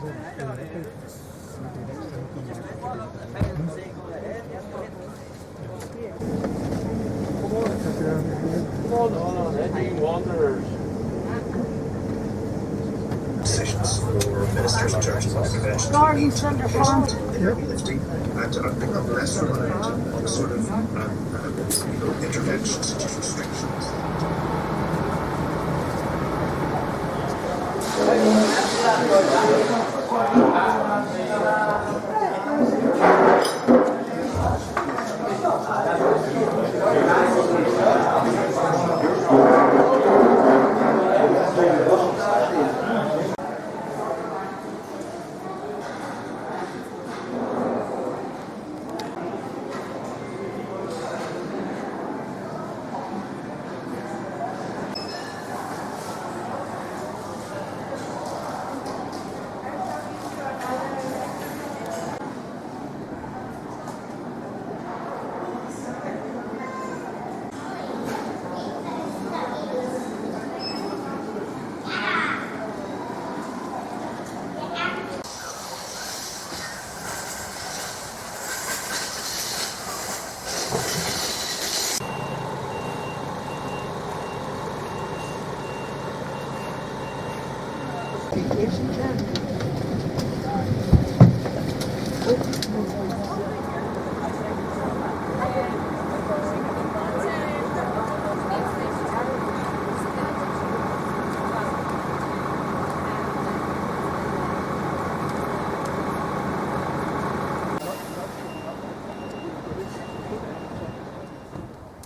Decisions for ministers and churches and conventions. Garden centre farm. And I think I'm less reliant on sort of interventions such as restrictions.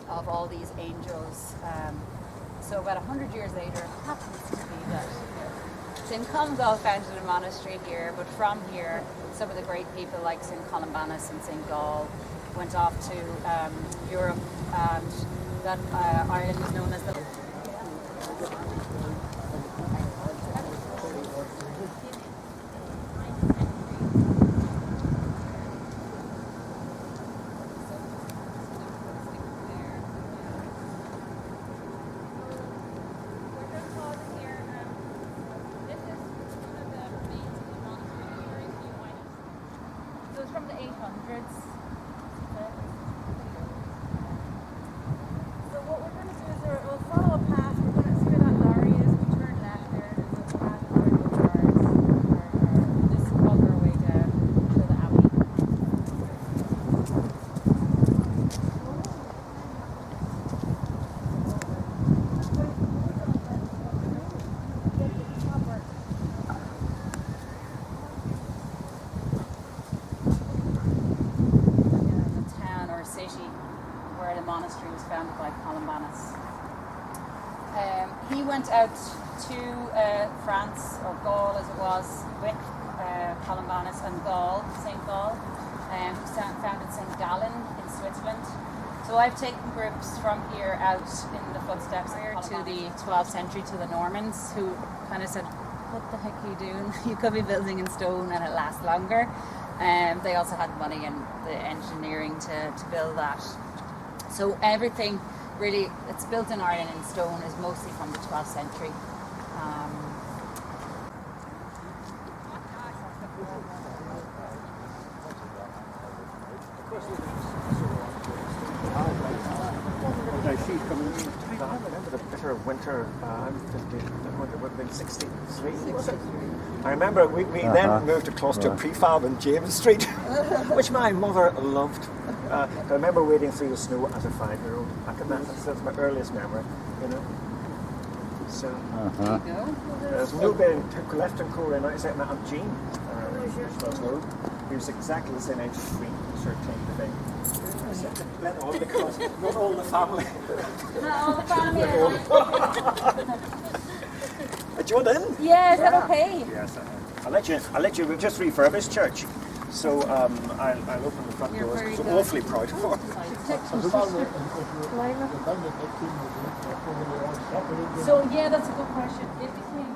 Of all these angels. So about 100 years later, it happens to be that St. Columban founded a monastery here, but from here, some of the great people like St. Columbanus and St. Gall went off to Europe, and that Ireland is known as the... From the 800s. So what we're going to do is we'll follow a path. We're going to see where that lorry is. We turn left there. There's a path where the cars are just walk our way down to the Abbey. Where the monastery was founded by Columbanus. He went out to France, or Gaul as it was, with Columbanus and Gall, St. Gall, who founded St. Gallen in Switzerland. So I've taken groups from here out in the footsteps here to the 12th century, to the Normans, who kind of said, what the heck are you doing? You could be building in stone and it lasts longer. They also had money and the engineering to build that. So everything really that's built in Ireland in stone is mostly from the 12th century. I remember the bitter winter, I'm 50, it would have been 63, was it? I remember we then moved across to a prefab in James Street, which my mother loved. I remember wading through the snow as a 5-year-old. That's my earliest memory, you know. So, there's no bit in left and core in except my Aunt Jean, who was exactly the same age as me, sort of came to thing. Let all because not all the family. Not all the family. Do you want in? Yeah, is that okay? Yes, I'll let you. We've just refurbished church, so I'll open the front doors. I'm awfully proud of her. So yeah, that's a good question. It became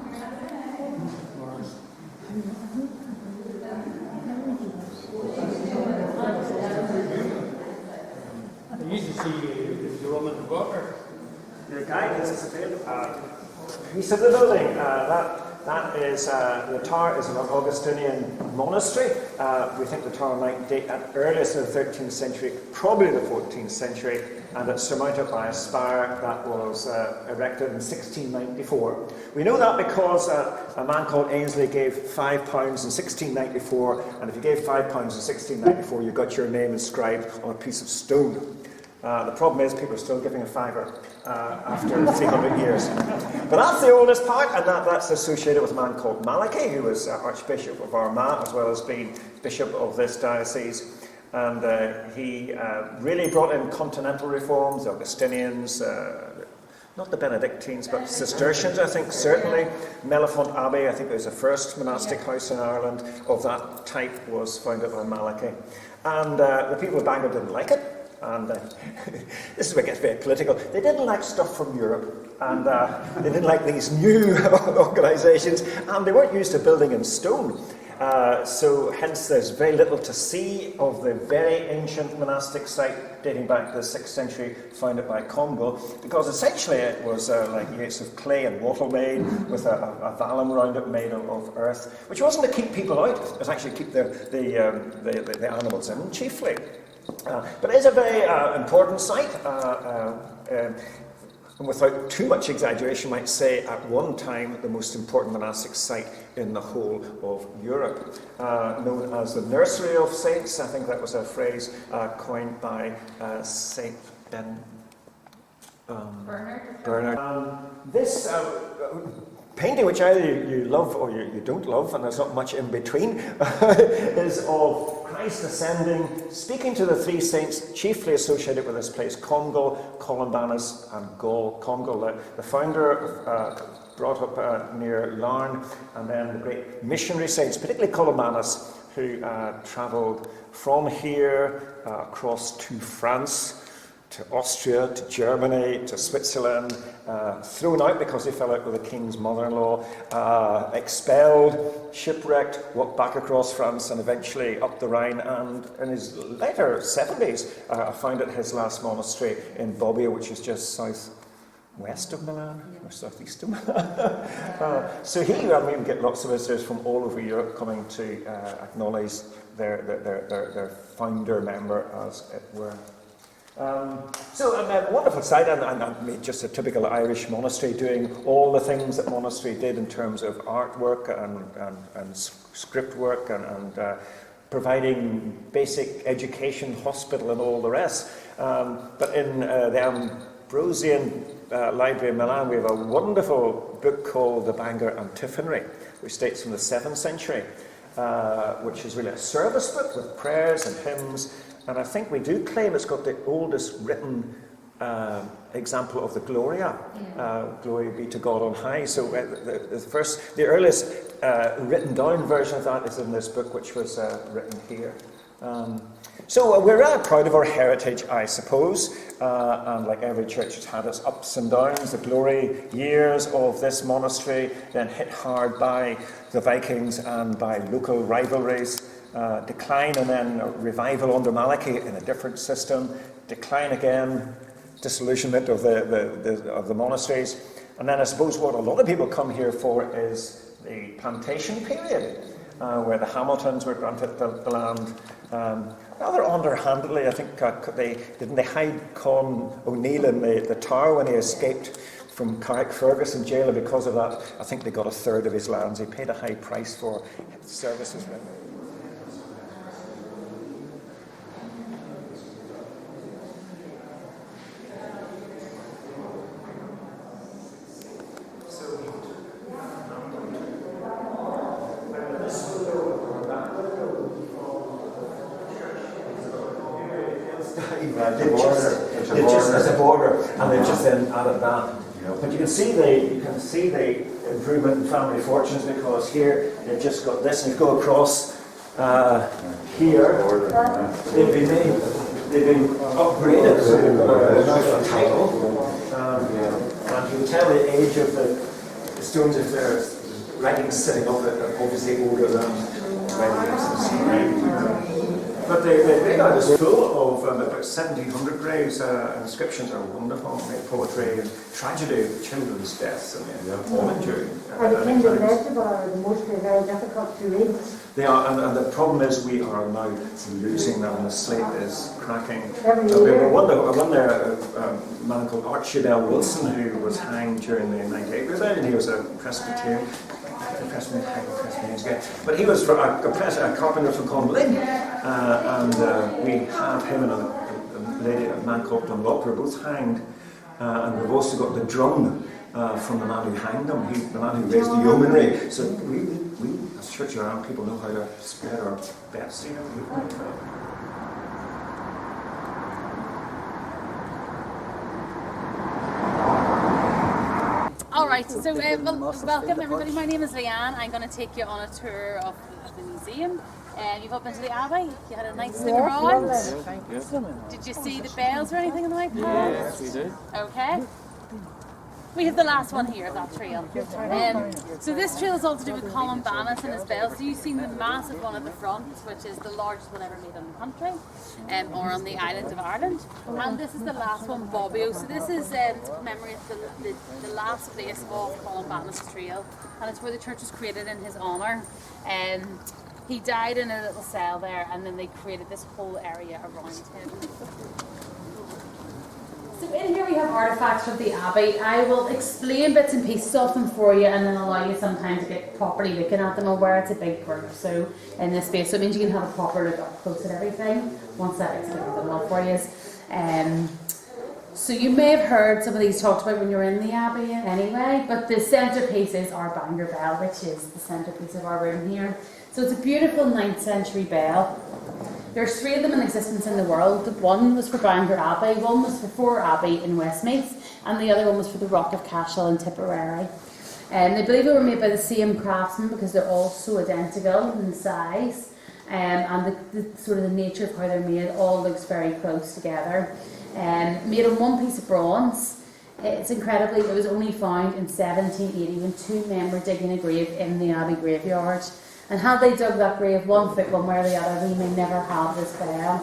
I used to see the woman in the water. The guy is he said the building That is, the tower is an Augustinian monastery. We think the tower might date at earliest in the 13th century, probably the 14th century, and it's surmounted by a spire that was erected in 1694. We know that because a man called Ainsley gave £5 in 1694, and if you gave £5 in 1694, you got your name inscribed on a piece of stone. The problem is people are still giving a fiver after 300 years. But that's the oldest part, and that's associated with a man called Malachi, who was Archbishop of Armagh, as well as being Bishop of this diocese. And he really brought in continental reforms, the Augustinians, not the Benedictines, but Cistercians, I think, certainly. Mellifont Abbey, I think it was the first monastic house in Ireland of that type, was founded by Malachi. And the people of Bangor didn't like it. And this is where it gets very political. They didn't like stuff from Europe, and they didn't like these new organisations, and they weren't used to building in stone. So hence there's very little to see of the very ancient monastic site dating back to the 6th century, founded by Congal, because essentially it was like use of clay and wattle made with a vallum round it made of earth, which wasn't to keep people out, it was actually to keep the animals in chiefly. But it is a very important site, and without too much exaggeration, might say at one time the most important monastic site in the whole of Europe, known as the Nursery of Saints. I think that was a phrase coined by Saint Bernard. This painting, which either you love or you don't love, and there's not much in between, is of Christ ascending, speaking to the three saints chiefly associated with this place, Congal, Columbanus, and Gall. Congal, the founder, brought up near Larne, and then the great missionary saints, particularly Columbanus, who travelled from here across to France, to Austria, to Germany, to Switzerland, thrown out because he fell out with the king's mother-in-law, expelled, shipwrecked, walked back across France and eventually up the Rhine, and in his later 70s founded his last monastery in Bobbio, which is just southwest of Milan, or southeast of Milan. So we get lots of visitors from all over Europe coming to acknowledge their founder member, as it were. So a wonderful site, and just a typical Irish monastery, doing all the things that monastery did in terms of artwork and script work and providing basic education, hospital and all the rest. But in the Ambrosian Library in Milan, we have a wonderful book called the Bangor Antiphonary, which dates from the 7th century, which is really a service book with prayers and hymns. And I think we do claim it's got the oldest written example of the Gloria. Glory be to God on high. So the earliest written down version of that is in this book, which was written here. So we're rather proud of our heritage, I suppose. And like every church, it's had its ups and downs. The glory years of this monastery, then hit hard by the Vikings and by local rivalries. Decline and then revival under Malachi in a different system, decline again, disillusionment of the monasteries, and then I suppose what a lot of people come here for is the plantation period, where the Hamiltons were granted the land rather underhandedly. I think they hide Con O'Neill in the Tower when he escaped from Carrickfergus in jail, and because of that, I think they got a third of his lands. He paid a high price for services. There's a border, and they've just then added that. But you can see the improvement in family fortunes, because here they've just got this, and you go across here, they've been upgraded to a title, and you can tell the age of the stones if there's writings sitting up that are obviously older than writings. But the graveyard is full of about 1,700 graves. Inscriptions are wonderful. Poetry and tragedy, children's deaths, and all enduring. And the kind of legible are mostly very difficult to read. They are, and the problem is we are now losing them. The slate is cracking. Every We year. were one there, a man called Archibald Wilson, who was hanged during the 98 rebellion. He was a Presbyterian. But he was a carpenter from Conlin, and we have him and a man called Dunlop, both hanged, and we've also got the drum from the man who hanged them, the man who raised the yeomanry. So we as Church of Ireland people know how to spread our bets, you know. Alright, so welcome everybody. My name is Leanne. I'm going to take you on a tour of the museum. You've up into the Abbey. You had a nice look around. Did you see the bells or anything on the way past? Yes, we did. Okay. We have the last one here of that trail. So this trail is all to do with Columbanus and his bells. So you've seen the massive one at the front, which is the largest one ever made in the country, or on the island of Ireland. And this is the last one, Bobbio. So this is to commemorate the last place of Columbanus trail, and it's where the church was created in his honour. He died in a little cell there, and then they created this whole area around him. So in here we have artefacts from the Abbey. I will explain bits and pieces of them for you, and then allow you some time to get properly looking at them. Aware it's a big group, so in this space, so it means you can have a proper look up close at everything once that explains them all for you. So you may have heard some of these talked about when you're in the Abbey anyway, but the centrepiece is our Bangor bell, which is the centrepiece of our room here. So it's a beautiful 9th century bell. There's 3 of them in existence in the world. One was for Bangor Abbey, one was for Fore Abbey in Westmeath, and the other one was for the Rock of Cashel in Tipperary. They believe they were made by the same craftsman because they're all so identical in size, and the sort of the nature of how they're made all looks very close together. Made of one piece of bronze. It's incredibly, it was only found in 1780 when 2 men were digging a grave in the Abbey graveyard. And had they dug that grave 1 foot one way or the other, we may never have this bell.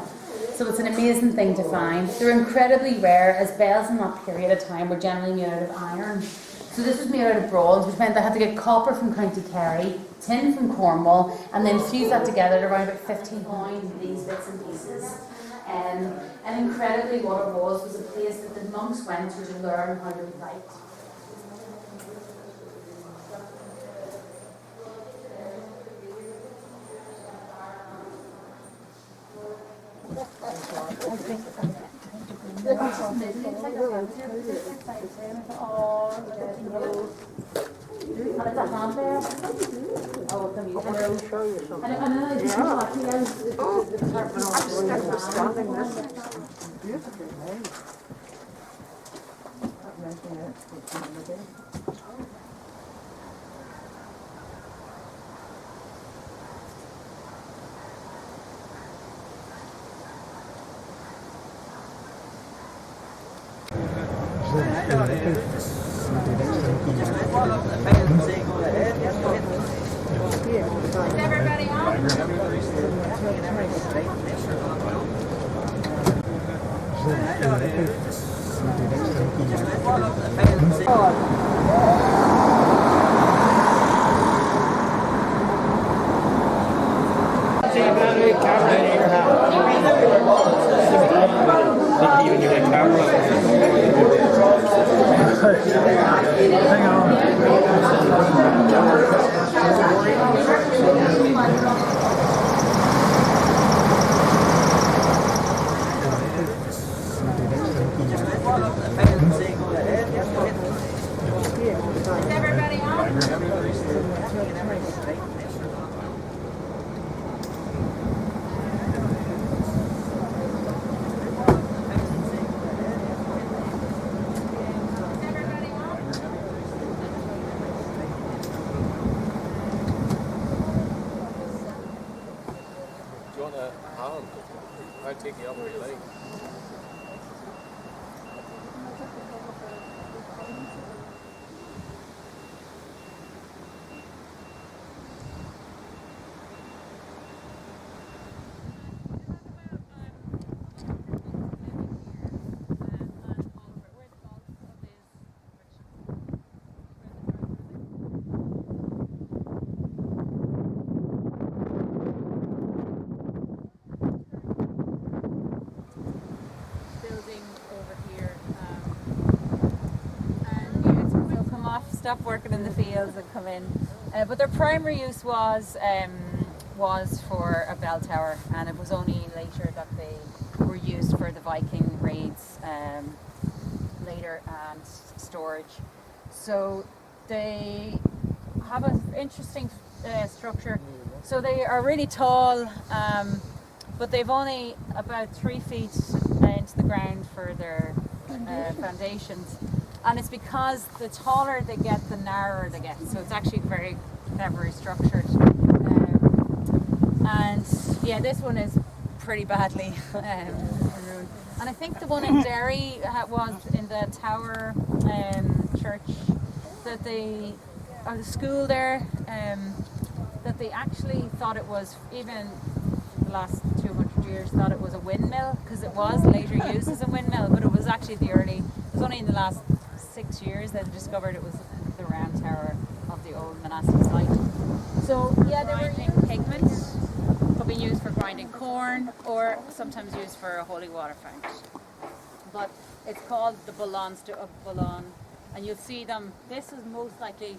So it's an amazing thing to find. They're incredibly rare, as bells in that period of time were generally made out of iron. So this was made out of bronze, which meant they had to get copper from County Kerry, tin from Cornwall, and then fuse that together to around about 15 pounds in these bits and pieces. And incredibly what it was a place that the monks went to learn how to write. Everybody on? Even you get camera. Hang on. Is everybody on? Do you want a hand? I'll take you up where you like. stop working in the fields and come in. But their primary use was for a bell tower, and it was only later that they were used for the Viking raids later and storage. So they have an interesting structure. So they are really tall, but they've only about 3 feet into the ground for their foundations. And it's because the taller they get, the narrower they get. So it's actually very cleverly structured. And yeah, this one is pretty badly ruined. And I think the one in Derry was in the Tower church that or the school there, that they actually thought it was, even the last 200 years, thought it was a windmill, because it was later used as a windmill, but it was actually it was only in the last 6 years that they discovered it was the round tower of the old monastic site. So yeah, they were used pigment, could be used for grinding corn, or sometimes used for a holy water fount. But it's called the Ballons of Boulogne, and you'll see them. This is most likely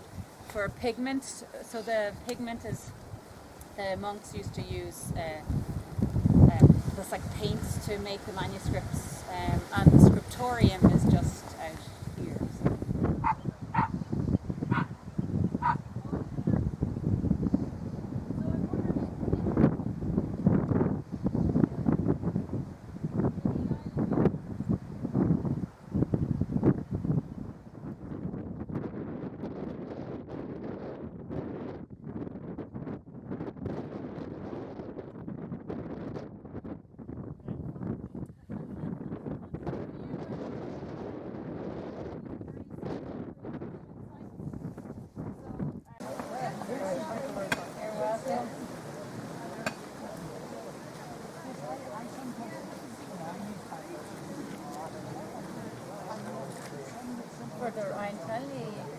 for pigment. So the pigment is, the monks used to use this like paint to make the manuscripts, and the scriptorium is just out here. For the Untitled